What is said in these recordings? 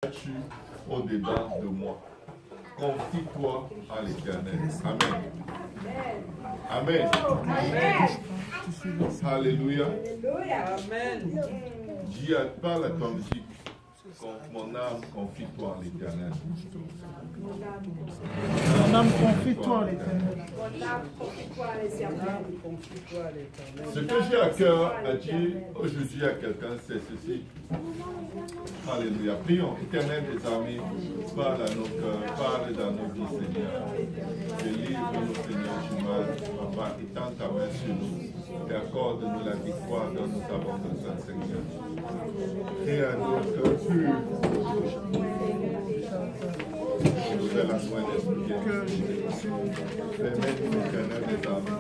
tu au-dedans de moi. Confie-toi à l'Éternel. Amen. Amen. Alléluia. Amen. Dis, parle à ton musique. Mon âme, confie-toi à l'Éternel. Mon âme, confie-toi à l'Éternel. Ce que j'ai à cœur à dire aujourd'hui à quelqu'un, c'est ceci. Alléluia. Prions. Éternel des armées, parle à nos cœurs, parle dans nos vies, Seigneur. Délivre-nous, Seigneur du mal. Papa, étends ta main sur nous et accorde-nous la victoire dans nos avons besoin, Seigneur. Crée à nos cœurs purs. Nous allons soin d'esprit. Permets-nous, Éternel des armées,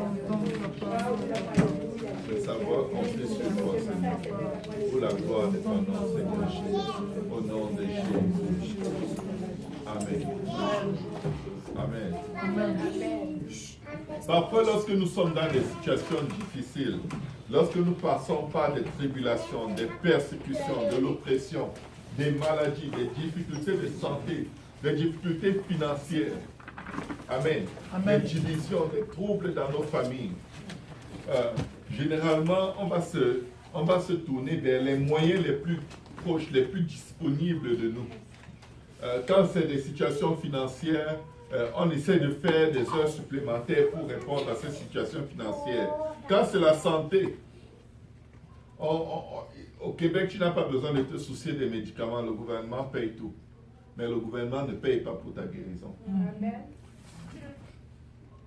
de savoir compter sur toi, Seigneur, pour la gloire de ton nom, Seigneur, au nom de Jésus. Amen. Amen. Parfois, lorsque nous sommes dans des situations difficiles, lorsque nous passons par des tribulations, des persécutions, de l'oppression, des maladies, des difficultés de santé, des difficultés financières, amen, des divisions, des troubles dans nos familles, généralement, on va se tourner vers les moyens les plus proches, les plus disponibles de nous. Quand c'est des situations financières, on essaie de faire des heures supplémentaires pour répondre à ces situations financières. Quand c'est la santé, au Québec, tu n'as pas besoin de te soucier des médicaments, le gouvernement paye tout. Mais le gouvernement ne paye pas pour ta guérison.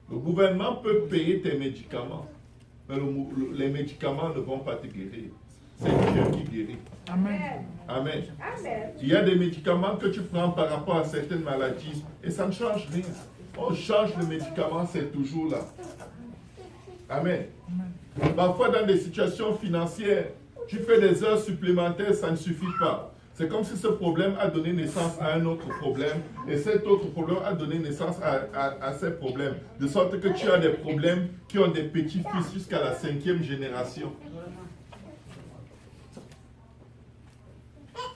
Le gouvernement peut payer tes médicaments, mais les médicaments ne vont pas te guérir. C'est Dieu qui guérit. Amen. Amen. Il y a des médicaments que tu prends par rapport à certaines maladies et ça ne change rien. On change le médicament, c'est toujours là. Amen. Parfois, dans des situations financières, tu fais des heures supplémentaires, ça ne suffit pas. C'est comme si ce problème a donné naissance à un autre problème et cet autre problème a donné naissance à ces problèmes. De sorte que tu as des problèmes qui ont des petits-fils jusqu'à la 5e génération.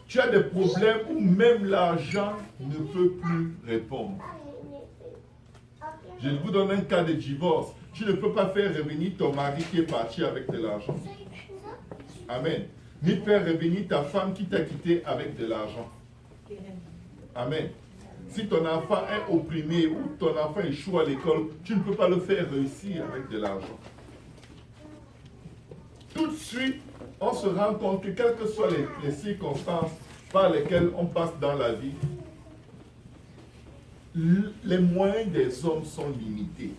Tu as des problèmes où même l'argent ne peut plus répondre. Je vous donne un cas de divorce. Tu ne peux pas faire revenir ton mari qui est parti avec de l'argent. Amen. Ni faire revenir ta femme qui t'a quitté avec de l'argent. Amen. Si ton enfant est opprimé ou ton enfant échoue à l'école, tu ne peux pas le faire réussir avec de l'argent. Tout de suite, on se rend compte que quelles que soient les circonstances par lesquelles on passe dans la vie, les moyens des hommes sont limités.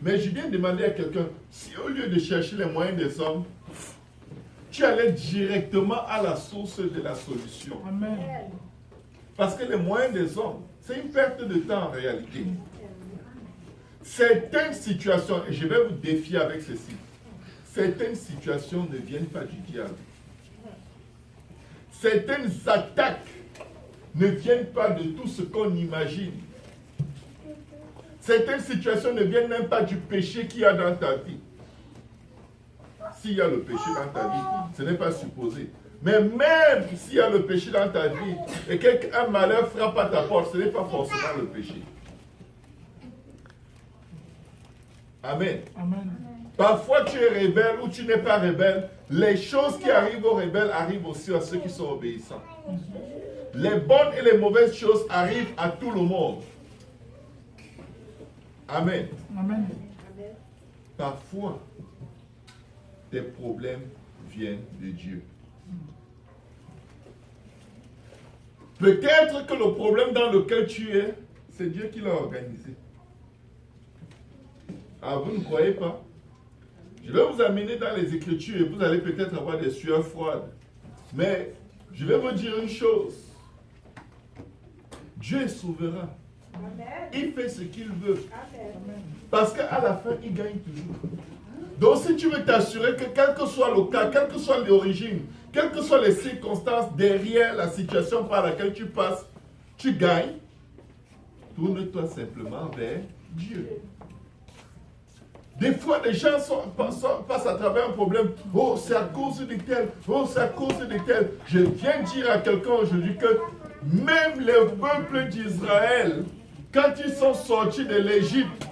Mais je viens demander à quelqu'un, si au lieu de chercher les moyens des hommes, tu allais directement à la source de la solution. Amen. Parce que les moyens des hommes, c'est une perte de temps en réalité. Certaines situations, et je vais vous défier avec ceci, certaines situations ne viennent pas du diable. Certaines attaques ne viennent pas de tout ce qu'on imagine. Certaines situations ne viennent même pas du péché qu'il y a dans ta vie. S'il y a le péché dans ta vie, ce n'est pas supposé. Mais même s'il y a le péché dans ta vie et qu'un malheur frappe à ta porte, ce n'est pas forcément le péché. Amen. Amen. Parfois tu es rebelle ou tu n'es pas rebelle. Les choses qui arrivent aux rebelles arrivent aussi à ceux qui sont obéissants. Les bonnes et les mauvaises choses arrivent à tout le monde. Amen. Amen. Parfois, tes problèmes viennent de Dieu. Peut-être que le problème dans lequel tu es, c'est Dieu qui l'a organisé. Ah, vous ne croyez pas? Je vais vous amener dans les Écritures et vous allez peut-être avoir des sueurs froides. Mais je vais vous dire une chose. Dieu est souverain. Il fait ce qu'il veut. Parce qu'à la fin, il gagne toujours. Donc si tu veux t'assurer que quel que soit le cas, quelle que soit l'origine, quelles que soient les circonstances derrière la situation par laquelle tu passes, tu gagnes, tourne-toi simplement vers Dieu. Des fois, les gens passent à travers un problème. Oh, c'est à cause de tel. Oh, c'est à cause de tel. Je viens dire à quelqu'un aujourd'hui que Même le peuple d'Israël, quand ils sont sortis de l'Égypte,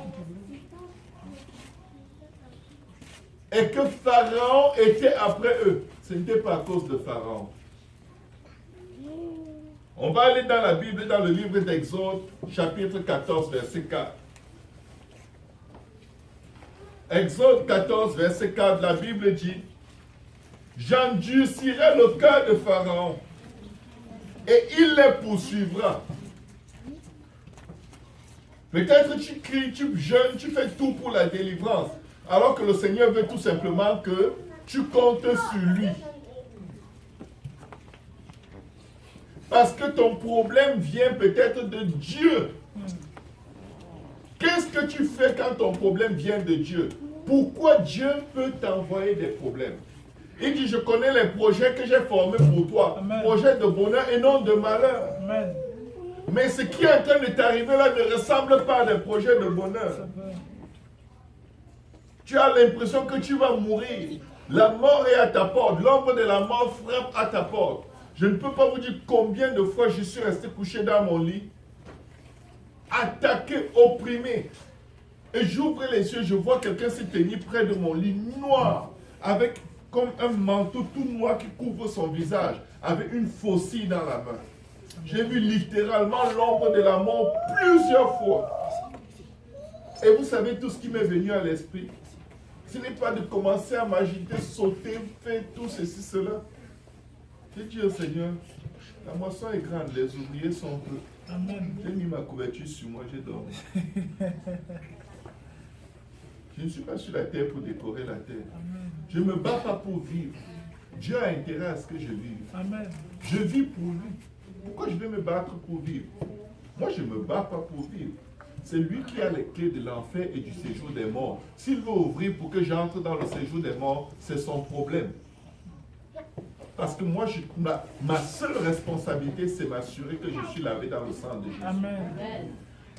et que Pharaon était après eux, ce n'était pas à cause de Pharaon. On va aller dans la Bible, dans le livre d'Exode, chapitre 14, verset 4. Exode 14, verset 4, la Bible dit, « J'endurcirai le cœur de Pharaon, et il les poursuivra. » Peut-être tu cries, tu jeûnes, tu fais tout pour la délivrance, alors que le Seigneur veut tout simplement que tu comptes sur lui. Parce que ton problème vient peut-être de Dieu. Qu'est-ce que tu fais quand ton problème vient de Dieu? Pourquoi Dieu peut t'envoyer des problèmes? Il dit, je connais les projets que j'ai formés pour toi. Amen. Projets de bonheur et non de malheur. Amen. Mais ce qui est en train de t'arriver là ne ressemble pas à des projets de bonheur. Tu as l'impression que tu vas mourir. La mort est à ta porte. L'ombre de la mort frappe à ta porte. Je ne peux pas vous dire combien de fois je suis resté couché dans mon lit, attaqué, opprimé. Et j'ouvre les yeux, je vois quelqu'un se tenir près de mon lit, noir, avec comme un manteau tout noir qui couvre son visage, avec une faucille dans la main. J'ai vu littéralement l'ombre de la mort plusieurs fois. Et vous savez tout ce qui m'est venu à l'esprit. Ce n'est pas de commencer à m'agiter, sauter, faire tout ceci, cela. J'ai dit au Seigneur, la moisson est grande, les ouvriers sont peu. J'ai mis ma couverture sur moi, j'ai dormi. Je ne suis pas sur la terre pour décorer la terre. Je ne me bats pas pour vivre. Dieu a intérêt à ce que je vive. Amen. Je vis pour lui. Pourquoi je vais me battre pour vivre? Moi, je ne me bats pas pour vivre. C'est lui qui a les clés de l'enfer et du séjour des morts. S'il veut ouvrir pour que j'entre dans le séjour des morts, c'est son problème. Parce que moi, ma seule responsabilité, c'est m'assurer que je suis lavé dans le sang de Jésus. Amen.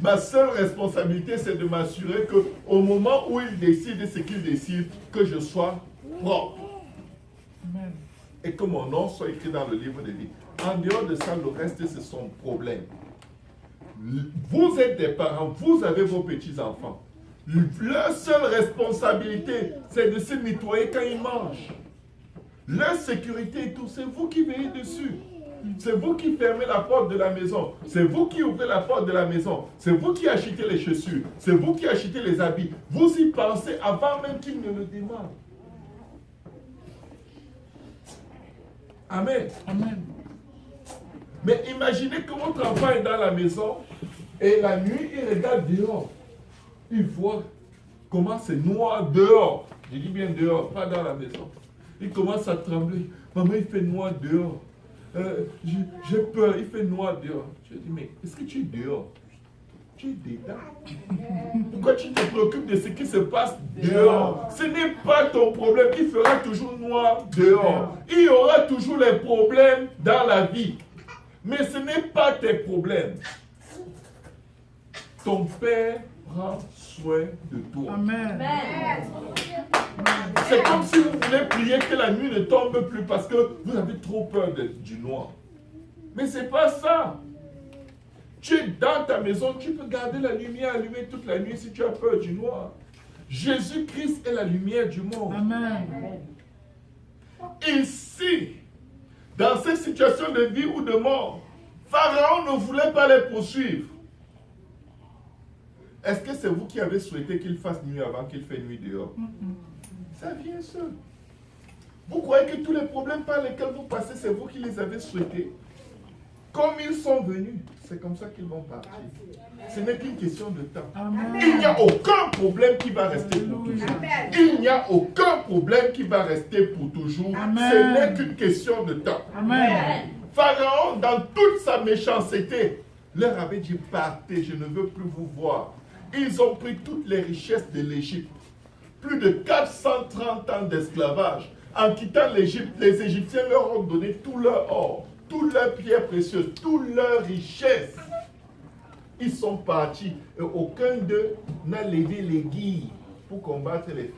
Ma seule responsabilité, c'est de m'assurer qu'au moment où il décide ce qu'il décide, que je sois propre. Amen. Et que mon nom soit écrit dans le livre de vie. En dehors de ça, le reste, c'est son problème. Vous êtes des parents, vous avez vos petits-enfants. Leur seule responsabilité, c'est de se nettoyer quand ils mangent. Leur sécurité et tout, c'est vous qui veillez dessus. C'est vous qui fermez la porte de la maison. C'est vous qui ouvrez la porte de la maison. C'est vous qui achetez les chaussures. C'est vous qui achetez les habits. Vous y pensez avant même qu'ils ne le demandent. Amen. Amen. Mais imaginez que votre enfant est dans la maison et la nuit, il regarde dehors. Il voit comment c'est noir dehors. Je dis bien dehors, pas dans la maison. Il commence à trembler. Maman, il fait noir dehors. J'ai peur, il fait noir dehors. Je dis, mais est-ce que tu es dehors? Tu es dedans. Pourquoi tu te préoccupes de ce qui se passe dehors? Ce n'est pas ton problème. Il fera toujours noir dehors. Il y aura toujours les problèmes dans la vie. Mais ce n'est pas tes problèmes. Ton Père prend soin de toi. Amen. C'est comme si vous voulez prier que la nuit ne tombe plus parce que vous avez trop peur du noir. Mais ce n'est pas ça. Tu es dans ta maison, tu peux garder la lumière allumée toute la nuit si tu as peur du noir. Jésus-Christ est la lumière du monde. Amen. Ici, dans cette situation de vie ou de mort, Pharaon ne voulait pas les poursuivre. Est-ce que c'est vous qui avez souhaité qu'il fasse nuit avant qu'il fasse nuit dehors? Ça vient seul. Vous croyez que tous les problèmes par lesquels vous passez, c'est vous qui les avez souhaités? Comme ils sont venus, c'est comme ça qu'ils vont partir. Ce n'est qu'une question de temps. Amen. Il n'y a aucun problème qui va rester pour toujours. Amen. Il n'y a aucun problème qui va rester pour toujours. Amen. Ce n'est qu'une question de temps. Amen. Pharaon, dans toute sa méchanceté, leur avait dit, partez, je ne veux plus vous voir. Ils ont pris toutes les richesses de l'Égypte. Plus de 430 ans d'esclavage. En quittant l'Égypte, les Égyptiens leur ont donné tout leur or, toutes leurs pierres précieuses, toutes leurs richesses. Ils sont partis et aucun d'eux n'a levé l'aiguille pour combattre les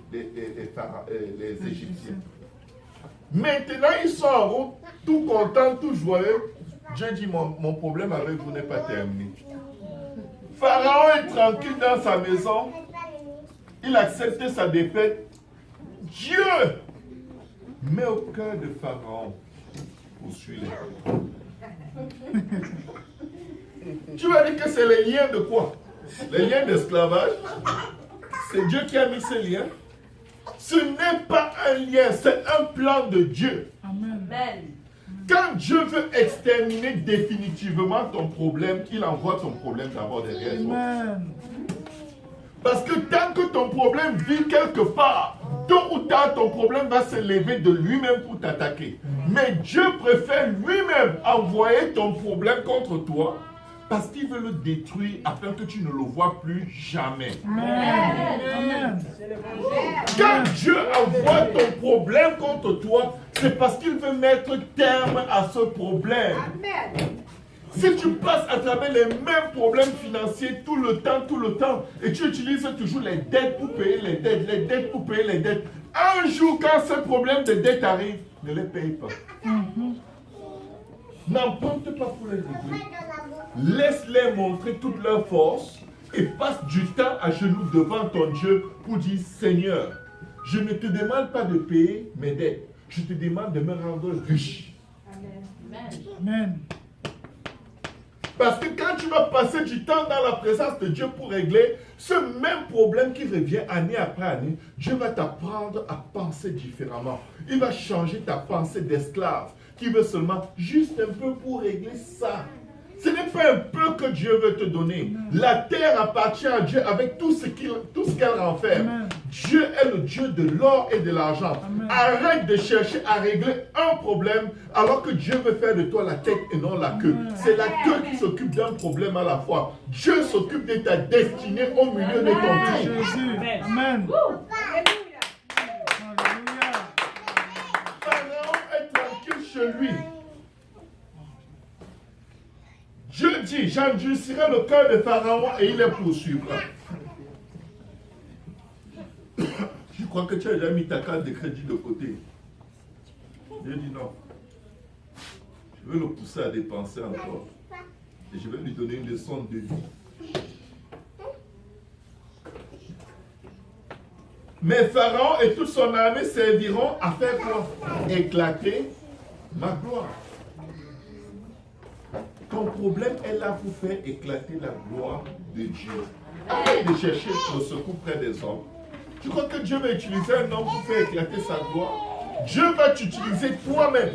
Égyptiens. Maintenant, ils sont en route, tout contents, tout joyeux. Dieu dit, mon problème avec vous n'est pas terminé. Pharaon est tranquille dans sa maison. Il accepte sa défaite. Dieu met au cœur de Pharaon. Poursuis-les. Tu vas dire que c'est les liens de quoi? Les liens d'esclavage. C'est Dieu qui a mis ces liens. Ce n'est pas un lien, c'est un plan de Dieu. Amen. Quand Dieu veut exterminer définitivement ton problème, il envoie ton problème d'abord derrière toi. Amen. Parce que tant que ton problème vit quelque part, tôt ou tard, ton problème va se lever de lui-même pour t'attaquer. Mais Dieu préfère lui-même envoyer ton problème contre toi parce qu'il veut le détruire afin que tu ne le vois plus jamais. Amen. Quand Dieu envoie ton problème contre toi, c'est parce qu'il veut mettre terme à ce problème. Si tu passes à travers les mêmes problèmes financiers tout le temps, et tu utilises toujours les dettes pour payer les dettes pour payer les dettes, un jour quand ce problème de dette arrive, ne les paye pas. N'emprunte pas pour les régler. Laisse-les montrer toute leur force et passe du temps à genoux devant ton Dieu pour dire, Seigneur, je ne te demande pas de payer mes dettes, je te demande de me rendre riche. Amen. Parce que quand tu vas passer du temps dans la présence de Dieu pour régler ce même problème qui revient année après année, Dieu va t'apprendre à penser différemment. Il va changer ta pensée d'esclave qui veut seulement juste un peu pour régler ça. Ce n'est pas un peu que Dieu veut te donner. La terre appartient à Dieu avec tout ce qu'elle renferme. Amen. Dieu est le Dieu de l'or et de l'argent. Arrête de chercher à régler un problème alors que Dieu veut faire de toi la tête et non la queue. C'est la queue qui s'occupe d'un problème à la fois. Dieu s'occupe de ta destinée au milieu de ton vie. Jésus. Amen. Alléluia. Pharaon est tranquille chez lui. Dieu dit, j'endurcirai le cœur de Pharaon et il les poursuivra. Je crois que tu as déjà mis ta carte de crédit de côté. Dieu dit non. Je vais le pousser à dépenser encore. Et je vais lui donner une leçon de vie. Mais Pharaon et toute son armée serviront à faire quoi? Éclater ma gloire. Ton problème est là pour faire éclater la gloire de Dieu. Arrête de chercher le secours près des hommes. Tu crois que Dieu va utiliser un homme pour faire éclater sa gloire? Dieu va t'utiliser toi-même.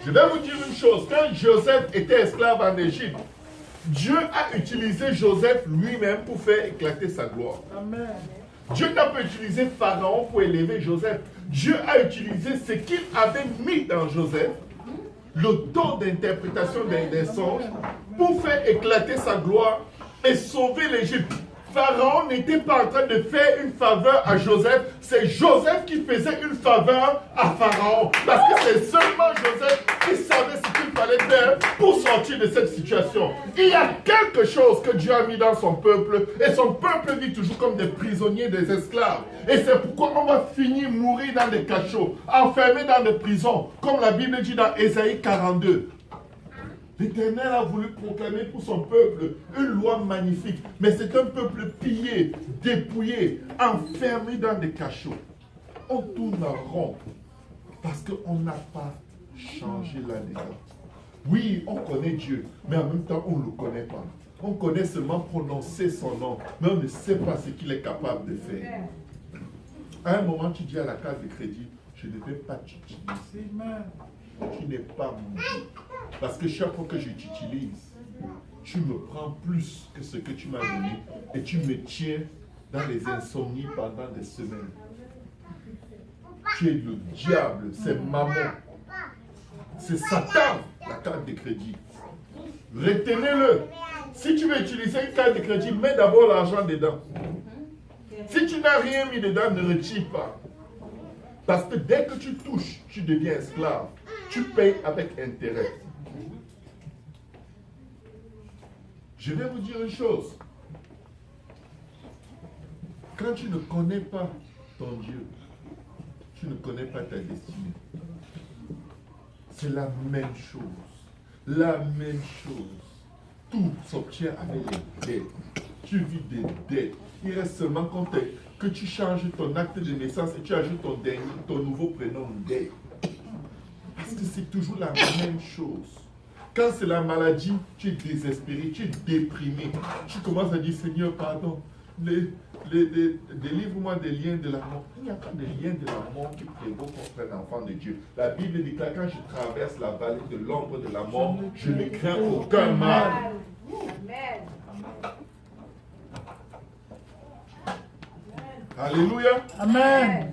Je vais vous dire une chose. Quand Joseph était esclave en Égypte, Dieu a utilisé Joseph lui-même pour faire éclater sa gloire. Amen. Dieu n'a pas utilisé Pharaon pour élever Joseph. Dieu a utilisé ce qu'il avait mis dans Joseph, le don d'interprétation des songes, pour faire éclater sa gloire et sauver l'Égypte. Pharaon n'était pas en train de faire une faveur à Joseph, c'est Joseph qui faisait une faveur à Pharaon. Parce que c'est seulement Joseph qui savait ce qu'il fallait faire pour sortir de cette situation. Il y a quelque chose que Dieu a mis dans son peuple, et son peuple vit toujours comme des prisonniers, des esclaves. Et c'est pourquoi on va finir mourir dans des cachots, enfermés dans des prisons, comme la Bible dit dans Ésaïe 42. L'Éternel a voulu proclamer pour son peuple une loi magnifique, mais c'est un peuple pillé, dépouillé, enfermé dans des cachots. On tourne en rond parce qu'on n'a pas changé là-dedans. Oui, on connaît Dieu, mais en même temps, on ne le connaît pas. On connaît seulement prononcer son nom, mais on ne sait pas ce qu'il est capable de faire. À un moment, tu dis à la case de crédit, je ne vais pas t'utiliser. Tu n'es pas mon Dieu. Parce que chaque fois que je t'utilise, tu me prends plus que ce que tu m'as donné et tu me tiens dans les insomnies pendant des semaines. Tu es le diable, c'est maman. C'est Satan, la carte de crédit. Retenez-le. Si tu veux utiliser une carte de crédit, mets d'abord l'argent dedans. Si tu n'as rien mis dedans, ne retire pas. Parce que dès que tu touches, tu deviens esclave. Tu payes avec intérêt. Je vais vous dire une chose. Quand tu ne connais pas ton Dieu, tu ne connais pas ta destinée. C'est la même chose. La même chose. Tout s'obtient avec les dettes. Tu vis des dettes. Il reste seulement que tu changes ton acte de naissance et tu ajoutes ton nouveau prénom dette. Parce que c'est toujours la même chose. Quand c'est la maladie, tu es désespéré, tu es déprimé. Tu commences à dire, Seigneur, pardon, délivre-moi des liens de la mort. Il n'y a pas de liens de la mort qui prévaut contre un enfant de Dieu. La Bible dit que quand je traverse la vallée de l'ombre de la mort, je ne crains aucun mal. Amen. Alléluia. Amen.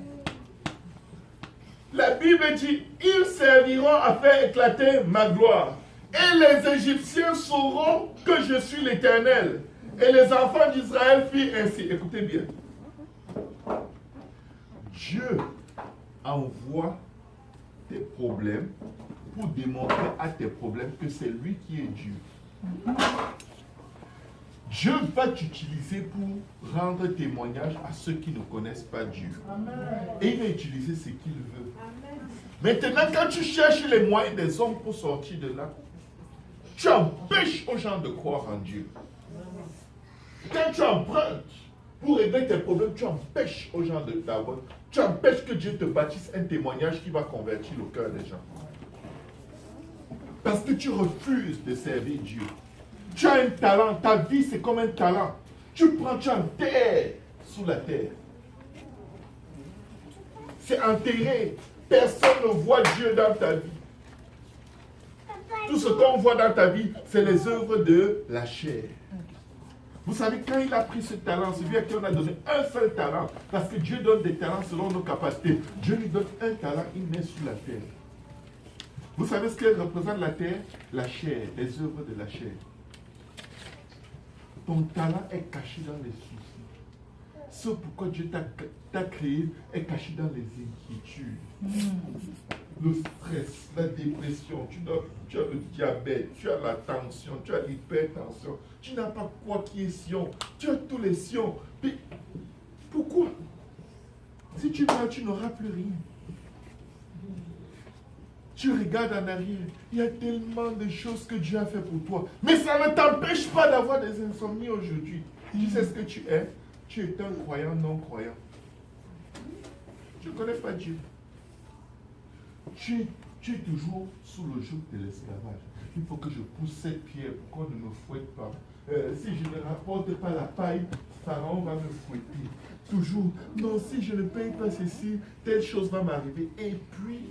La Bible dit, ils serviront à faire éclater ma gloire. Et les Égyptiens sauront que je suis l'Éternel. Et les enfants d'Israël firent ainsi. Écoutez bien. Dieu envoie tes problèmes pour démontrer à tes problèmes que c'est lui qui est Dieu. Dieu va t'utiliser pour rendre témoignage à ceux qui ne connaissent pas Dieu. Amen. Et il va utiliser ce qu'il veut. Maintenant, quand tu cherches les moyens des hommes pour sortir de là, tu empêches aux gens de croire en Dieu. Quand tu empruntes pour régler tes problèmes, tu empêches aux gens d'avoir. Tu empêches que Dieu te bâtisse un témoignage qui va convertir le cœur des gens. Parce que tu refuses de servir Dieu. Tu as un talent, ta vie c'est comme un talent. Tu prends, tu enterres sous la terre. C'est enterré. Personne ne voit Dieu dans ta vie. Tout ce qu'on voit dans ta vie, c'est les œuvres de la chair. Vous savez, quand il a pris ce talent, c'est lui à qui on a donné un seul talent. Parce que Dieu donne des talents selon nos capacités. Dieu lui donne un talent, il met sous la terre. Vous savez ce que représente la terre? La chair, les œuvres de la chair. Ton talent est caché dans les soucis. Ce pourquoi Dieu t'a créé est caché dans les inquiétudes. Le stress, la dépression, tu as le diabète, tu as la tension, tu as l'hypertension, tu n'as pas quoi qui est sion, tu as tous les sions. Mais pourquoi? Si tu meurs, tu n'auras plus rien. Tu regardes en arrière, il y a tellement de choses que Dieu a fait pour toi. Mais ça ne t'empêche pas d'avoir des insomnies aujourd'hui. Tu sais ce que tu es? Tu es un croyant non-croyant. Tu ne connais pas Dieu. Tu es toujours sous le joug de l'esclavage. Il faut que je pousse cette pierre pour qu'on ne me fouette pas. Si je ne rapporte pas la paille, Pharaon va me fouetter. Toujours, non, si je ne paye pas ceci, telle chose va m'arriver. Et puis,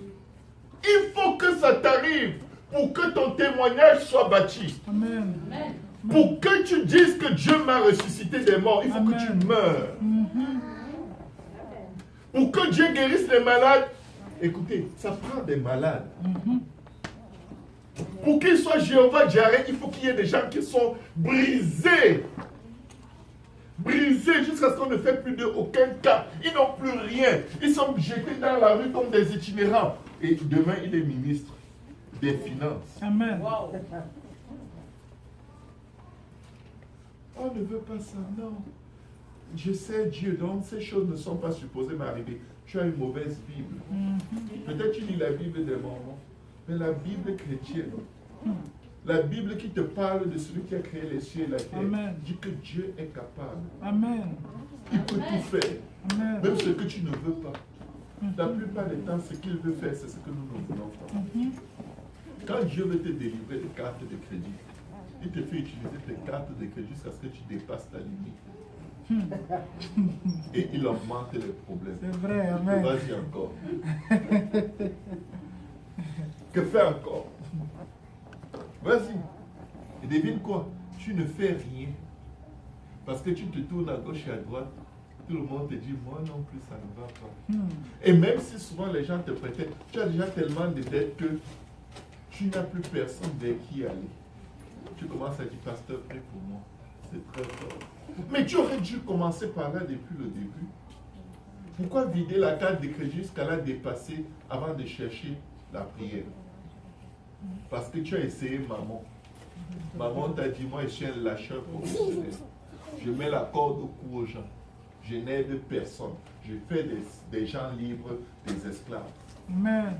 il faut que ça t'arrive pour que ton témoignage soit bâti. Amen. Pour que tu dises que Dieu m'a ressuscité des morts, il faut que tu meurs. Pour que Dieu guérisse les malades, écoutez, ça prend des malades. Pour qu'il soit Jéhovah Jireh, il faut qu'il y ait des gens qui sont brisés. Brisés jusqu'à ce qu'on ne fait plus d'eux aucun cas. Ils n'ont plus rien. Ils sont jetés dans la rue comme des itinérants. Et demain, il est ministre des Finances. Amen. Wow. On ne veut pas ça, non. Je sais Dieu, donc ces choses ne sont pas supposées m'arriver. Tu as une mauvaise Bible. Peut-être tu lis la Bible des Mormons, mais la Bible chrétienne, la Bible qui te parle de celui qui a créé les cieux et la terre, dit que Dieu est capable. Amen. Il peut tout faire, Amen. même ce que tu ne veux pas. La plupart des temps, ce qu'il veut faire, c'est ce que nous ne voulons pas. Quand Dieu veut te délivrer des cartes de crédit, il te fait utiliser tes cartes de crédit jusqu'à ce que tu dépasses ta limite. Et il augmente les problèmes. C'est vrai, amen. Vas-y encore. Que fais encore? Vas-y. Et devine quoi? Tu ne fais rien. Parce que tu te tournes à gauche et à droite. Tout le monde te dit, moi non plus, ça ne va pas. Et même si souvent les gens te prêtent, tu as déjà tellement de dettes que tu n'as plus personne vers qui aller. Tu commences à dire, pasteur, prie pour moi. C'est très fort. Mais tu aurais dû commencer par là depuis le début. Pourquoi vider la carte de crédit jusqu'à la dépasser avant de chercher la prière? Parce que tu as essayé maman. Maman t'a dit, moi je suis un lâcheur professionnel. Je mets la corde au cou aux gens. Je n'aide personne. Je fais des gens libres, des esclaves. Amen.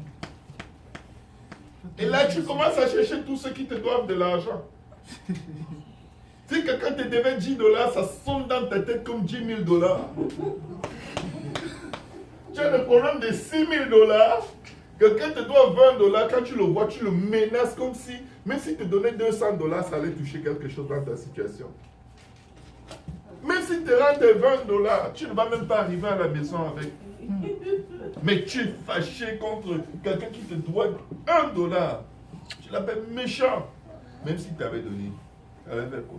Et là, tu commences à chercher tous ceux qui te doivent de l'argent. Si quelqu'un te devait $10, ça sonne dans ta tête comme $10 000. Tu as le problème de $6 000. Quelqu'un te doit $20. Quand tu le vois, tu le menaces comme si, même s'il te donnait $200, ça allait toucher quelque chose dans ta situation. Même si tu rends tes $20, tu ne vas même pas arriver à la maison avec. Mais tu es fâché contre quelqu'un qui te doit $1. Tu l'appelles méchant. Même si tu t'avais donné. Elle avait fait quoi?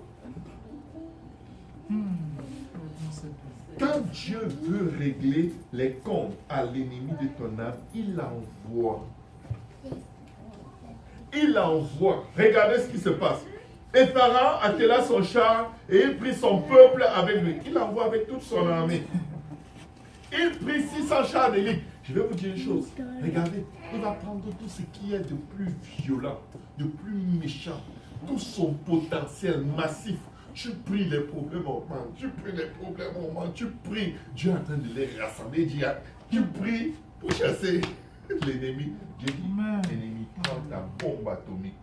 Quand Dieu veut régler les comptes à l'ennemi de ton âme, il l'envoie. Il l'envoie. Regardez ce qui se passe. Et Pharaon attela son char et il prit son peuple avec lui. Il l'envoie avec toute son armée. Il prit 600 chars d'élite. Je vais vous dire une chose. Regardez, il va prendre tout ce qui est de plus violent, de plus méchant, tout son potentiel massif. Tu pries, les problèmes augmentent. Tu pries, les problèmes augmentent. Tu pries, Dieu est en train de les rassembler. Tu pries pour chasser l'ennemi. Dieu dit, ennemi, prends ta bombe atomique.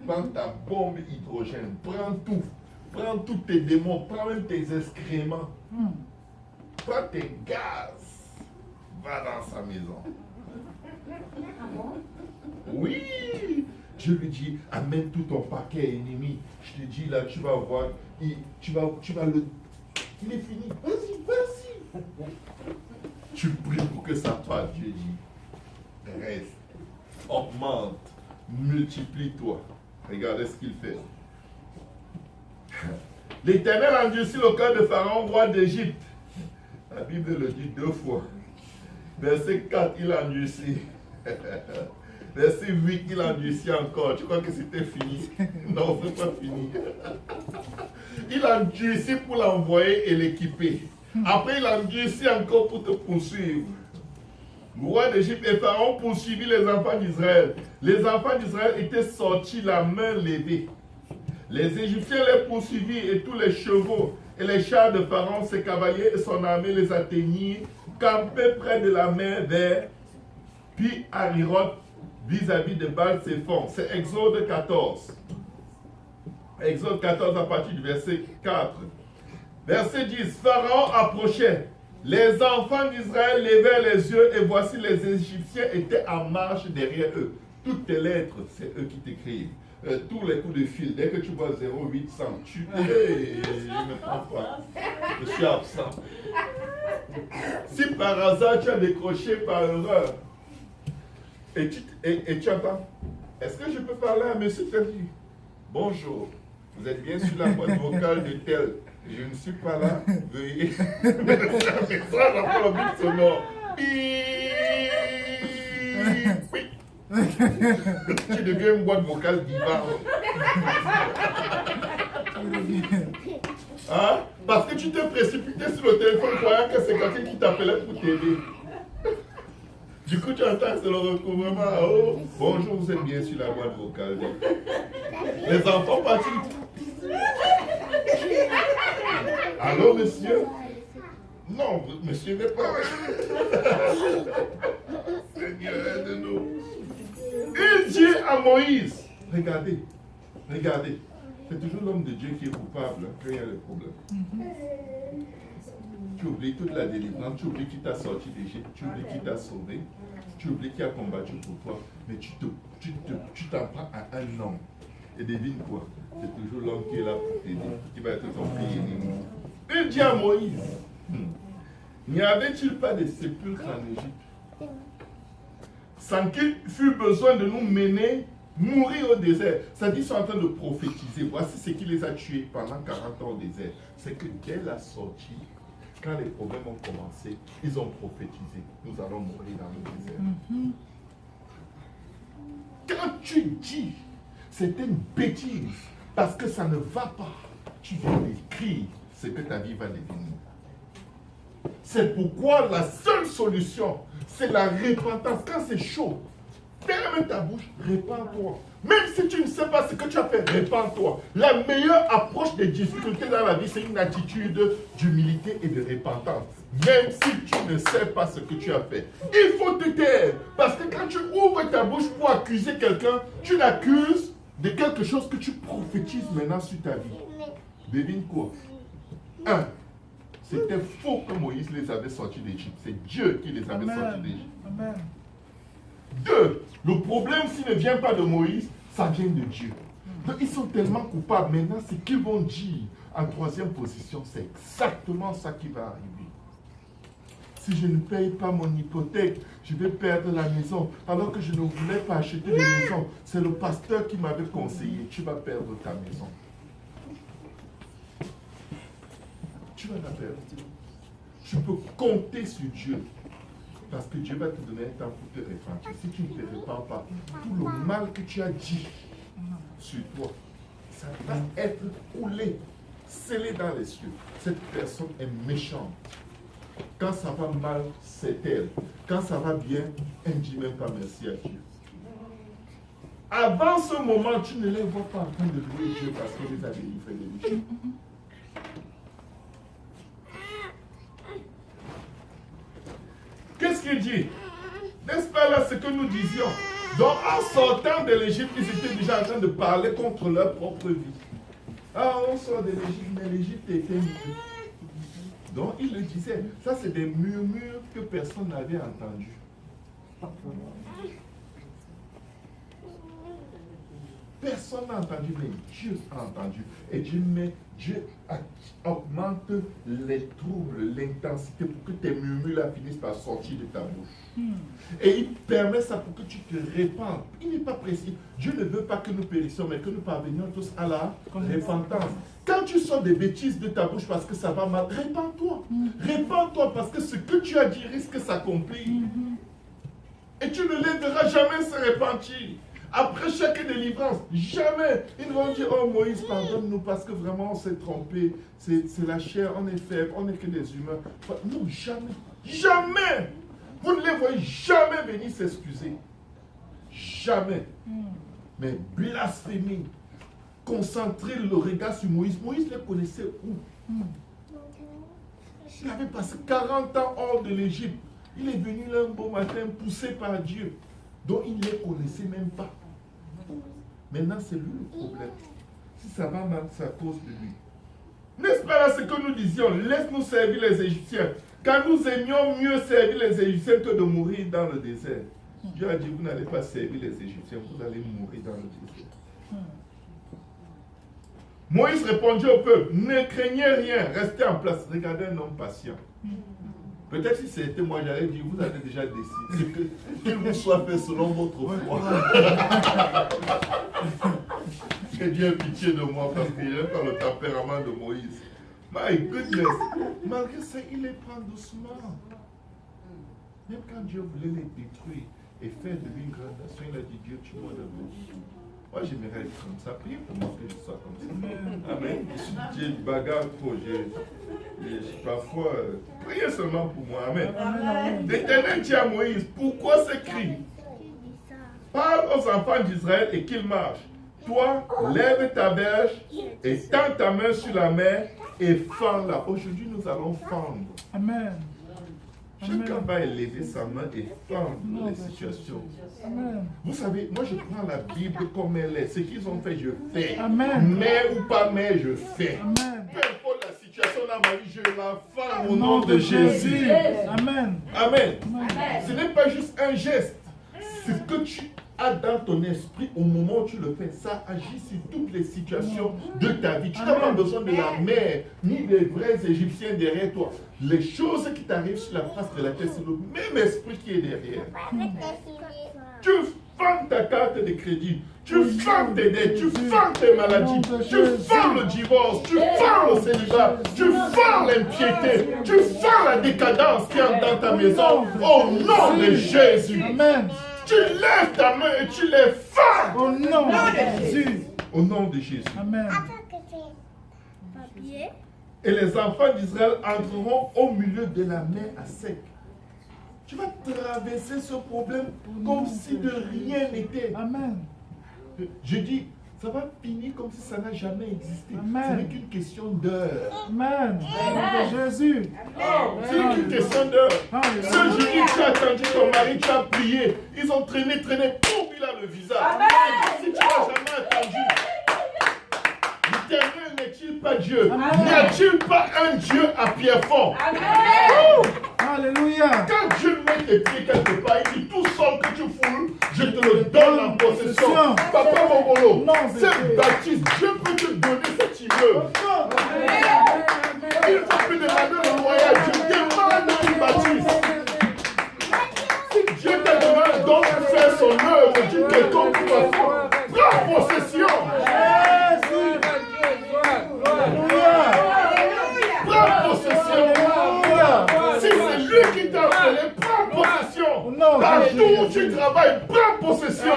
Prends ta bombe hydrogène. Prends tout. Prends tous tes démons. Prends même tes excréments. Prends tes gaz. Va dans sa maison. Oui. Dieu lui dit, amène tout ton paquet ennemi. Je te dis là, tu vas voir, tu vas le... Il est fini. Vas-y, vas-y. Tu pries pour que ça passe. Dieu dit, reste, augmente, multiplie-toi. Regardez ce qu'il fait. L'Éternel endurcit le cœur de Pharaon, roi d'Égypte. La Bible le dit 2 fois. Verset 4, il a endurci. Verset 8, il a endurci encore. Tu crois que c'était fini? Non, c'est pas fini. Il a endurci pour l'envoyer et l'équiper. Après, il a endurci encore pour te poursuivre. Le roi d'Égypte et Pharaon poursuivit les enfants d'Israël. Les enfants d'Israël étaient sortis la main levée. Les Égyptiens les poursuivirent et tous les chevaux et les chars de Pharaon, ses cavaliers et son armée les atteignirent, campés près de la mer vers Pi-Hahiroth, vis-à-vis de Baal-Séphon. C'est Exode 14. Exode 14 à partir du verset 4. Verset 10. Pharaon approchait. Les enfants d'Israël levèrent les yeux et voici les Égyptiens étaient en marche derrière eux. Toutes tes lettres, c'est eux qui t'écrivent. Tous les coups de fil, dès que tu vois 0800, tu je ne prends pas. Je suis absent. Si par hasard tu as décroché par erreur, et tu entends, est-ce que je peux parler à monsieur Tati? Bonjour, vous êtes bien sur la boîte vocale de tel. Je ne suis pas là, veuillez me laisser un message après le but sonore. Tu deviens une boîte vocale diva. Hein? Parce que tu t'es précipité sur le téléphone croyant que c'est quelqu'un qui t'appelait pour t'aider. Du coup, tu entends, c'est le recouvrement. Oh, bonjour, vous êtes bien sur la boîte vocale. Les enfants partent. Allô, monsieur? Non, monsieur n'est pas. Seigneur, aide-nous. Il dit à Moïse, regardez, c'est toujours l'homme de Dieu qui est coupable quand il y a le problème. Tu oublies toute la délivrance, tu oublies qui t'a sorti d'Égypte, tu oublies qui t'a sauvé, tu oublies qui a combattu pour toi, mais tu t'en prends à un homme. Et devine quoi? C'est toujours l'homme qui est là pour t'aider, qui va être ton pays ennemi. Il dit à Moïse, n'y avait-il pas de sépulcres en Égypte? Sans qu'il fût besoin de nous mener mourir au désert. Ça dit qu'ils sont en train de prophétiser. Voici ce qui les a tués pendant 40 ans au désert. C'est que dès la sortie, quand les problèmes ont commencé, ils ont prophétisé. Nous allons mourir dans le désert. Quand tu dis, c'est une bêtise, parce que ça ne va pas, tu viens d'écrire ce que ta vie va devenir. C'est pourquoi la seule solution, c'est la repentance. Quand c'est chaud, ferme ta bouche, répands-toi. Même si tu ne sais pas ce que tu as fait, répands-toi. La meilleure approche des difficultés dans la vie, c'est une attitude d'humilité et de repentance. Même si tu ne sais pas ce que tu as fait. Il faut te taire. Parce que quand tu ouvres ta bouche pour accuser quelqu'un, tu l'accuses de quelque chose que tu prophétises maintenant sur ta vie. Devine quoi? 1. C'était faux que Moïse les avait sortis d'Égypte. C'est Dieu qui les avait sortis d'Égypte. Amen. 2. Le problème, s'il ne vient pas de Moïse, ça vient de Dieu. Donc, ils sont tellement coupables. Maintenant, ce qu'ils vont dire en 3e position, c'est exactement ça qui va arriver. Si je ne paye pas mon hypothèque, je vais perdre la maison. Alors que je ne voulais pas acheter de maison. C'est le pasteur qui m'avait conseillé. Tu vas perdre ta maison. Tu vas la perdre. Tu peux compter sur Dieu. Parce que Dieu va te donner un temps pour te repentir. Si tu ne te repens pas, tout le mal que tu as dit sur toi, ça va être coulé, scellé dans les cieux. Cette personne est méchante. Quand ça va mal, c'est elle. Quand ça va bien, elle ne dit même pas merci à Dieu. Avant ce moment, tu ne les vois pas en train de louer Dieu parce qu'il les a délivrés de l'Égypte. Qu'est-ce qu'il dit? N'est-ce pas là ce que nous disions? Donc en sortant de l'Égypte, ils étaient déjà en train de parler contre leur propre vie. Ah, on sort de l'Égypte, mais l'Égypte était mieux. Donc il le disait. Ça, c'est des murmures que personne n'avait entendus. Personne n'a entendu, mais Dieu a entendu. Et Dieu augmente les troubles, l'intensité pour que tes murmures finissent par sortir de ta bouche. Et il permet ça pour que tu te répandes. Il n'est pas précis. Dieu ne veut pas que nous périssions, mais que nous parvenions tous à la repentance. Quand tu sors des bêtises de ta bouche parce que ça va mal, répands-toi. Répands-toi parce que ce que tu as dit risque de s'accomplir. Et tu ne les verras jamais se repentir. Après chaque délivrance, jamais ils vont dire, oh Moïse, pardonne-nous parce que vraiment on s'est trompé, c'est la chair, on est faible, on n'est que des humains. Non, jamais, jamais. Vous ne les voyez jamais venir s'excuser. Jamais. Mais blasphémer, concentrer le regard sur Moïse. Moïse les connaissait où? Il avait passé 40 ans hors de l'Égypte. Il est venu là un beau matin poussé par Dieu. Donc il ne les connaissait même pas. Maintenant, c'est lui le problème. Si ça va mal, c'est à cause de lui. N'est-ce pas là ce que nous disions? Laisse-nous servir les Égyptiens. Car nous aimions mieux servir les Égyptiens que de mourir dans le désert. Dieu a dit, vous n'allez pas servir les Égyptiens, vous allez mourir dans le désert. Moïse répondit au peuple, ne craignez rien, restez en place. Regardez un homme patient. Peut-être si c'était moi, j'allais dire, vous avez déjà décidé qu'il vous soit fait selon votre foi. Que Dieu ait pitié de moi parce qu'il n'aime pas le tempérament de Moïse. My goodness. Malgré ça, il les prend doucement. Même quand Dieu voulait les détruire et faire de lui une grande nation, il a dit, Dieu, tu m'en donnes. Moi, j'aimerais être comme ça. Priez pour moi que je sois comme ça. Amen. J'ai du bagarre trop. Parfois, priez seulement pour moi. Amen. L'Éternel dit à Moïse, pourquoi ce cri? Parle aux enfants d'Israël et qu'ils marchent. Toi, lève ta berge et tends ta main sur la mer et fends-la. Aujourd'hui, nous allons fendre. Amen. Chacun va élever sa main et fendre les situations. Amen. Vous savez, moi je prends la Bible comme elle est. Ce qu'ils ont fait, je fais. Amen. Mais ou pas mais, je fais. Amen. Peu importe la situation dans ma vie, je la fends au nom de Jésus. Amen. Amen. Ce n'est pas juste un geste. C'est ce que tu as dans ton esprit au moment où tu le fais. Ça agit sur toutes les situations de ta vie. Tu n'as pas besoin de la mer, ni des vrais Égyptiens derrière toi. Les choses qui t'arrivent sur la face de la terre, c'est le même esprit qui est derrière. Tu fends ta carte de crédit, tu fends tes dettes, tu fends tes maladies, tu fends le divorce, tu fends le célibat, tu fends l'impiété, tu fends la décadence qui est dans ta maison. Au nom de Jésus. Amen. Tu lèves ta main et tu les fends. Au nom de Jésus. Au nom de Jésus. Amen. Et les enfants d'Israël entreront au milieu de la mer à sec. Tu vas traverser ce problème comme si de rien n'était. Amen. Je dis, Ça va finir comme si ça n'a jamais existé. Amen. Ce n'est qu'une question d'heure. Amen. Nom de Jésus. C'est qu'une question d'heure. Alléluia. Ce jeudi, tu as attendu ton mari, tu as prié. Ils ont traîné, poum, il a le visage. Si tu n'as jamais attendu. L'Éternel n'est-il pas Dieu? N'y a-t-il pas un Dieu à Pierrefonds? Alléluia. Quand Dieu met tes pieds quelque part, il dit tout seul que tu foules, je te le donne en possession. Papa Mongolo, cette bâtisse, Dieu peut te donner cet immeuble. Il ne faut plus demander le loyer, Dieu demande une bâtisse. Si Dieu t'a donné un don de faire son œuvre d'une quelconque façon, prends possession. Prends possession. Si c'est lui qui t'a appelé, prends possession. Partout où tu travailles, prends possession.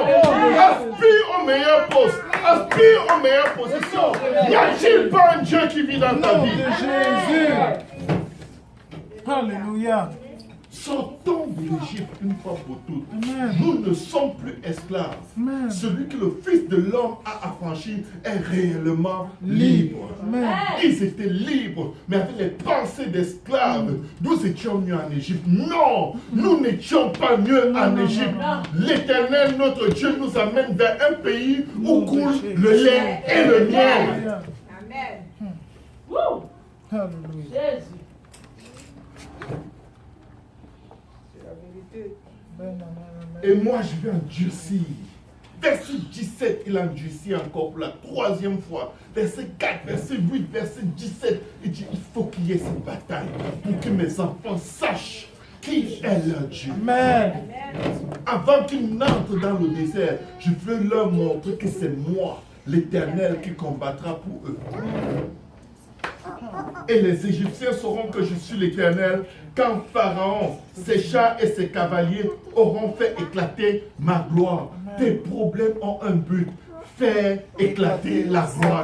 Aspire au meilleur poste. Aspire aux meilleures positions. N'y a-t-il pas un Dieu qui vit dans ta vie? Jésus. Alléluia. Sortons de l'Égypte une fois pour toutes. Amen. Nous ne sommes plus esclaves. Amen. Celui que le Fils de l'homme a affranchi est réellement libre. Amen. Ils étaient libres, mais avec les pensées d'esclaves. Nous étions mieux en Égypte. Non, nous n'étions pas mieux en Égypte. L'Éternel, notre Dieu, nous amène vers un pays où coule le lait et le miel. Amen. Alléluia. Jésus. C'est la vérité. Et moi, je vais endurcir. Verset 17, il endurcit encore pour la troisième fois. Verset 4, verset 8, verset 17. Il dit, il faut qu'il y ait cette bataille pour que mes enfants sachent qui est leur Dieu. Amen. Avant qu'ils n'entrent dans le désert, je veux leur montrer que c'est moi, l'Éternel, qui combattra pour eux. Et les Égyptiens sauront que je suis l'Éternel quand Pharaon, ses chars et ses cavaliers auront fait éclater ma gloire. Tes problèmes ont un but, faire éclater la gloire.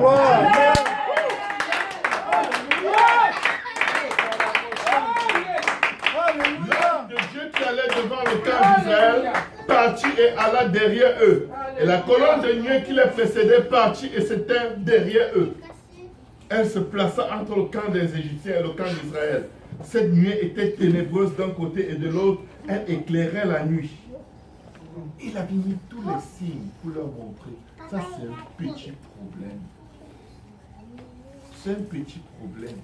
L'homme de Dieu qui allait devant le camp d'Israël partit et alla derrière eux. Et la colonne de nuée qui les précédait partit et s'éteint derrière eux. Elle se plaça entre le camp des Égyptiens et le camp d'Israël. Cette nuée était ténébreuse d'un côté et de l'autre. Elle éclairait la nuit. Il avait mis tous les signes pour leur montrer. Ça, c'est un petit problème. C'est un petit problème.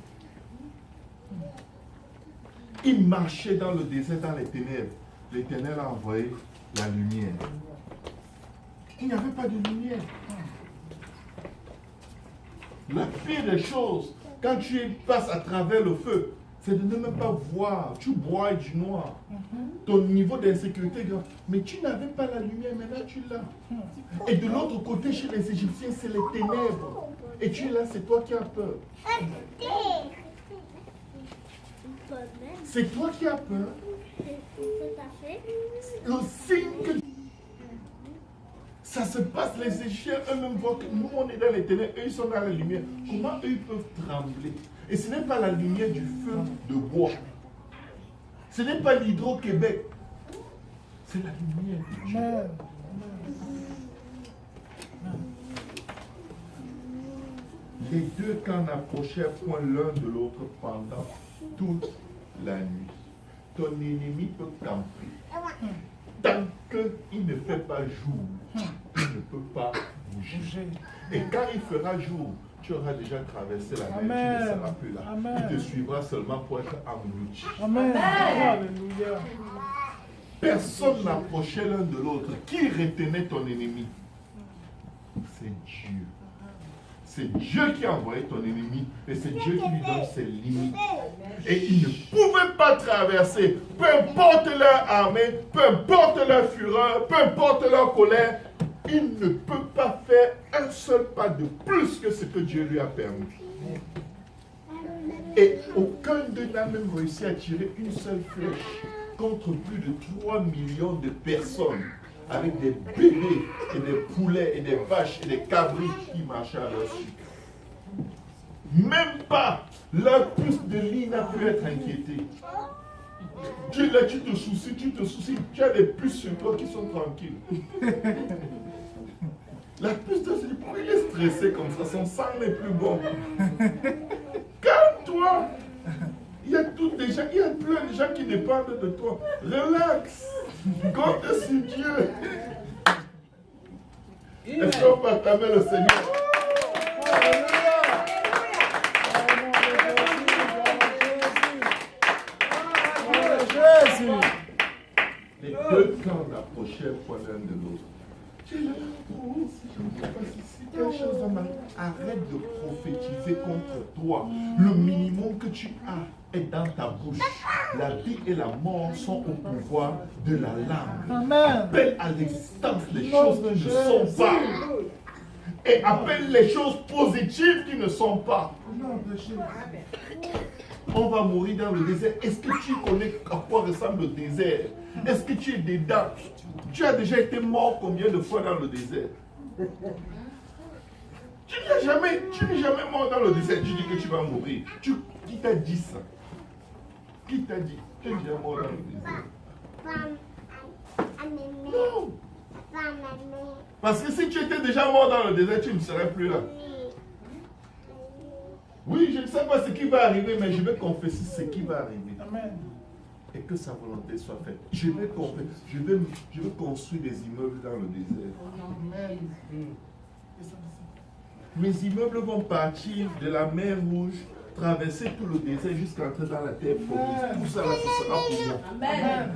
Il marchait dans le désert, dans les ténèbres. L'Éternel a envoyé la lumière. Il n'y avait pas de lumière. La pire des choses, quand tu passes à travers le feu, c'est de ne même pas voir. Tu bois du noir. Ton niveau d'insécurité est grave. Mais tu n'avais pas la lumière, maintenant tu l'as. Et de l'autre côté, chez les Égyptiens, c'est les ténèbres. Et tu es là, c'est toi qui as peur. C'est toi qui as peur. Le signe que ça se passe, les Égyptiens eux-mêmes voient que nous on est dans les ténèbres, eux ils sont dans la lumière. Comment eux ils peuvent trembler? Et ce n'est pas la lumière du feu de bois. Ce n'est pas l'Hydro-Québec. C'est la lumière de Dieu. Amen. Les deux camps n'approchèrent point l'un de l'autre pendant toute la nuit. Ton ennemi peut camper. Tant qu'il ne fait pas jour, il ne peut pas bouger. Et quand il fera jour, tu auras déjà traversé la mer, tu ne seras plus là. Amen. Il te suivra seulement pour être englouti. Amen. Alléluia. Personne n'approchait l'un de l'autre. Qui retenait ton ennemi? C'est Dieu. C'est Dieu qui a envoyé ton ennemi et c'est Dieu qui lui donne ses limites. Et ils ne pouvaient pas traverser, peu importe leur armée, peu importe leur fureur, peu importe leur colère, il ne peut pas faire un seul pas de plus que ce que Dieu lui a permis. Et aucun d'eux n'a même réussi à tirer une seule flèche contre plus de 3 millions de personnes, avec des bébés et des poulets et des vaches et des cabris qui marchaient à leur suite. Même pas leur puce de lit n'a pu être inquiétée. Tu te soucies, tu as des puces sur toi qui sont tranquilles. La puce de ce pourquoi il est stressé comme ça? Son sang n'est plus bon. Calme-toi. Il y a toutes des gens, il y a plein de gens qui dépendent de toi. Relax. Compte sur Dieu. Est-ce qu'on peut acclamer le Seigneur? Les deux camps approchaient l'un de l'autre. J'ai l'air pour si je ne sais pas si quelque chose va m'arriver. Arrête de prophétiser contre toi. Le minimum que tu as est dans ta bouche. La vie et la mort sont au pouvoir de la langue. Amen. Appelle à l'existence les choses qui ne sont pas. Et appelle les choses positives qui ne sont pas. On va mourir dans le désert. Est-ce que tu connais à quoi ressemble le désert? Est-ce que tu es dedans? Tu as déjà été mort combien de fois dans le désert? Tu n'es jamais mort dans le désert. Tu dis que tu vas mourir. Qui t'a dit ça? Qui t'a dit? Tu es déjà mort dans le désert. Non. Parce que si tu étais déjà mort dans le désert, tu ne serais plus là. Oui, je ne sais pas ce qui va arriver, mais je vais confesser ce qui va arriver. Amen. Et que sa volonté soit faite. Je vais construire des immeubles dans le désert. Amen. Mes immeubles vont partir de la mer Rouge, traverser tout le désert jusqu'à entrer dans la terre promise. Tout ça, ce sera pour moi. Amen.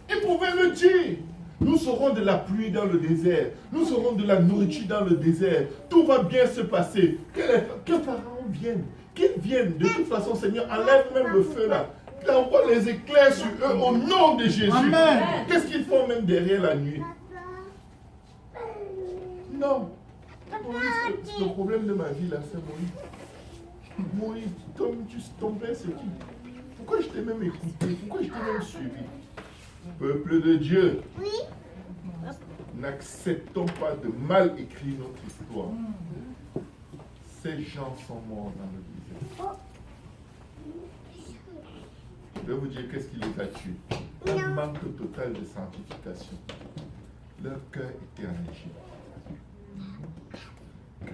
Ils pouvaient le dire. Nous serons de la pluie dans le désert. Nous serons de la nourriture dans le désert. Tout va bien se passer. Que Pharaon vienne. Qu'ils viennent. De toute façon, Seigneur, enlève même le feu là. Envoie les éclairs sur eux au nom de Jésus. Amen. Qu'est-ce qu'ils font même derrière la nuit? Non. Moïse, le problème de ma vie là, c'est Moïse. Moïse, ton père c'est qui? Pourquoi je t'ai même écouté? Pourquoi je t'ai même suivi? Peuple de Dieu, n'acceptons pas de mal écrire notre histoire. Ces gens sont morts dans le désert. Je vais vous dire qu'est-ce qui les a tués. Un manque total de sanctification. Leur cœur était en Égypte.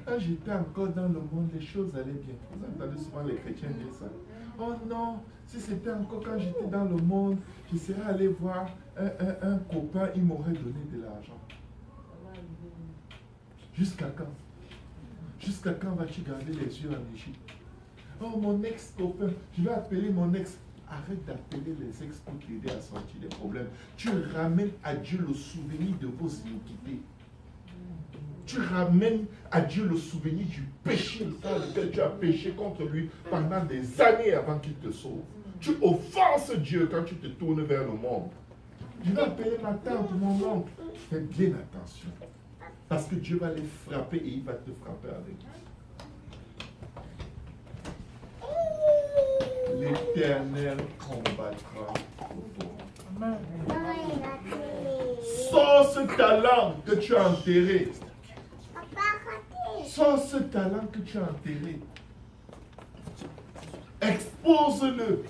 Quand j'étais encore dans le monde, les choses allaient bien. Vous entendez souvent les chrétiens dire ça. Oh non, si c'était encore quand j'étais dans le monde, je serais allé voir un copain, il m'aurait donné de l'argent. Jusqu'à quand? Jusqu'à quand vas-tu garder les yeux en Égypte? Oh mon ex-copain, je vais appeler mon ex. Arrête d'appeler les ex pour t'aider à sortir des problèmes. Tu ramènes à Dieu le souvenir de vos iniquités. Tu ramènes à Dieu le souvenir du péché dans lequel tu as péché contre lui pendant des années avant qu'il te sauve. Tu offenses Dieu quand tu te tournes vers le monde. Je vais appeler ma tante, mon oncle. Fais bien attention. Parce que Dieu va les frapper et il va te frapper avec. L'Éternel combattra pour toi. Sors ce talent que tu as enterré. Sors ce talent que tu as enterré. Expose-le.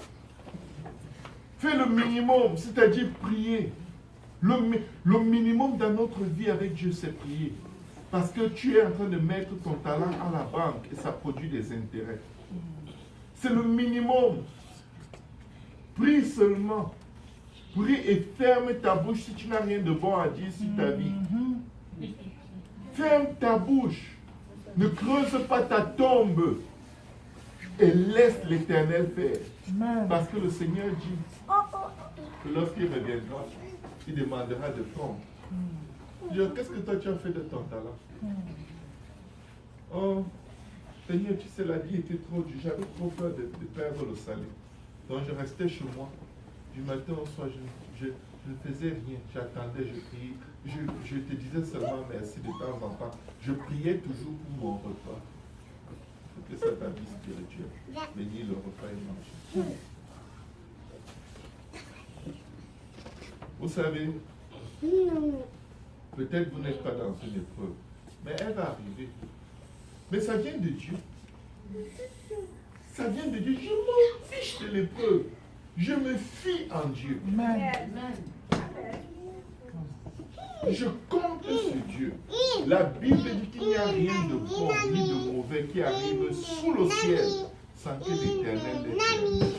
Fais le minimum, c'est-à-dire prier. Le minimum dans notre vie avec Dieu, c'est prier. Parce que tu es en train de mettre ton talent à la banque et ça produit des intérêts. C'est le minimum. Prie seulement. Prie et ferme ta bouche si tu n'as rien de bon à dire sur ta vie. Ferme ta bouche. Ne creuse pas ta tombe. Et laisse l'Éternel faire. Parce que le Seigneur dit que lorsqu'il reviendra, il demandera de prendre. Qu'est-ce que toi tu as fait de ton talent? Oh, Seigneur, tu sais, la vie était trop dure. J'avais trop peur de perdre le salut. Donc je restais chez moi. Du matin au soir, je ne faisais rien. J'attendais, je priais. Je te disais seulement merci de temps en temps. Je priais toujours pour mon repas. Que c'est ta vie spirituelle. Bénis le repas et manger. Vous savez, peut-être vous n'êtes pas dans une épreuve, mais elle va arriver. Mais ça vient de Dieu. Ça vient de Dieu. Je m'en fiche de l'épreuve. Je me fie en Dieu. Amen. Je compte compter sur Dieu. La Bible dit qu'il n'y a rien de bon ni de mauvais qui arrive sous le ciel sans que l'Éternel l'ait permis.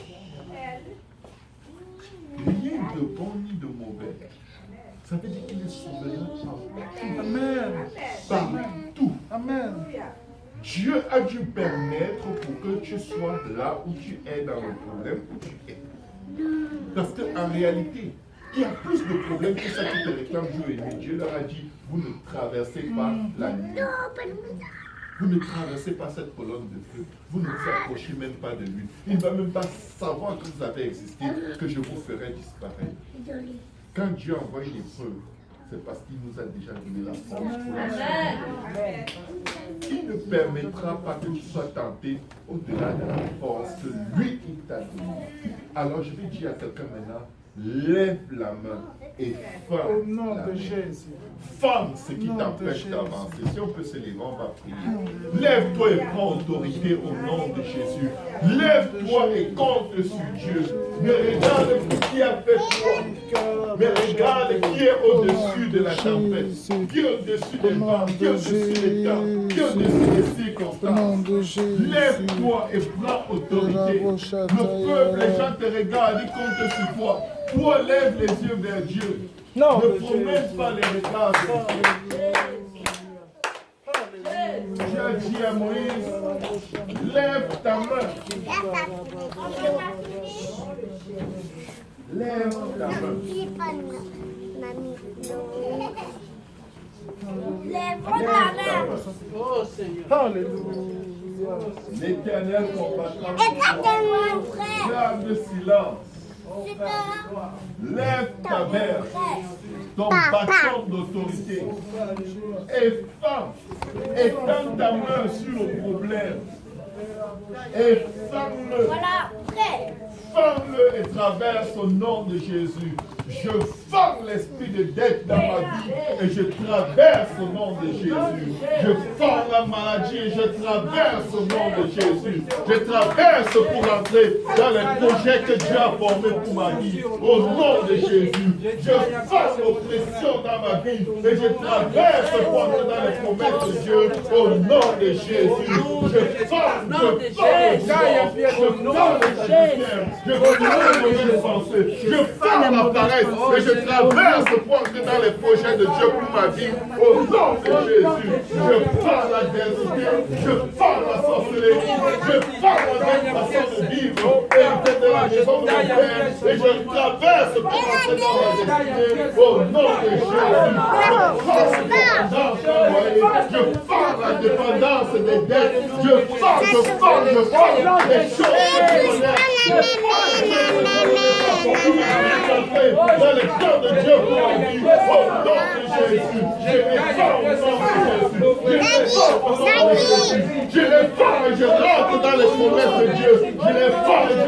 Rien de bon ni de mauvais. Ça veut dire qu'il est souverain partout. Amen. Dieu a dû permettre pour que tu sois là où tu es dans le problème où tu es. Parce qu'en réalité, il y a plus de problèmes que ça qui te réclame jour et nuit. Dieu leur a dit, vous ne traversez pas la nuit. Vous ne traversez pas cette colonne de feu. Vous ne vous approchez même pas de lui. Il ne va même pas savoir que vous avez existé, que je vous ferai disparaître. Quand Dieu envoie une épreuve, c'est parce qu'il nous a déjà donné la force pour la surmonter. Il ne permettra pas que tu sois tenté au-delà de la force que lui, il t'a donnée. Alors je vais dire à quelqu'un maintenant, lève la main et ferme. Au nom de Jésus. Ferme ce qui t'empêche d'avancer. Si on peut se lever, on va prier. Lève-toi et prends autorité au nom de Jésus. Lève-toi et compte sur Dieu. Ne regarde plus qui a fait toi. Mais regarde qui est au-dessus de la tempête, qui est au-dessus des vents, qui est au-dessus des temps, qui est au-dessus des circonstances. Lève-toi et prends autorité. Le peuple, les gens te regardent, ils comptent sur toi. Toi, lève les yeux vers Dieu. Ne promène pas les regards de Dieu. Dieu a dit à Moïse, lève ta main. Lève ta main. Oh Seigneur. Alléluia. L'Éternel combattra pour toi. Garde silence. Lève ta mère, ton bâton d'autorité. Et étends ta main sur le problème. Et ferme-le. Ferme-le et traverse au nom de Jésus. Je ferme l'esprit de dette dans ma vie et je traverse au nom de Jésus. Je ferme la maladie et je traverse au nom de Jésus. Je traverse pour entrer dans les projets que Dieu a formés pour ma vie. Au nom de Jésus. Je ferme l'oppression dans ma vie et je traverse pour entrer dans les promesses de Dieu. Au nom de Jésus. Je ferme le je ferme les mauvaises pensées. Je ferme la paresse et je traverse pour entrer dans les projets de Dieu pour ma vie. Au nom de Jésus, je ferme la densité, je ferme la sorcellerie, je ferme la même façon de vivre et de la maison de mon père et je traverse pour entrer dans la destinée. Au nom de Jésus, je ferme la dépendance des dettes, je ferme les choses dans le cœur de Dieu pour la vie, au nom de Jésus. Je les forme au nom de Jésus. Je les forme et je rentre dans les promesses de Dieu. Je les forme et je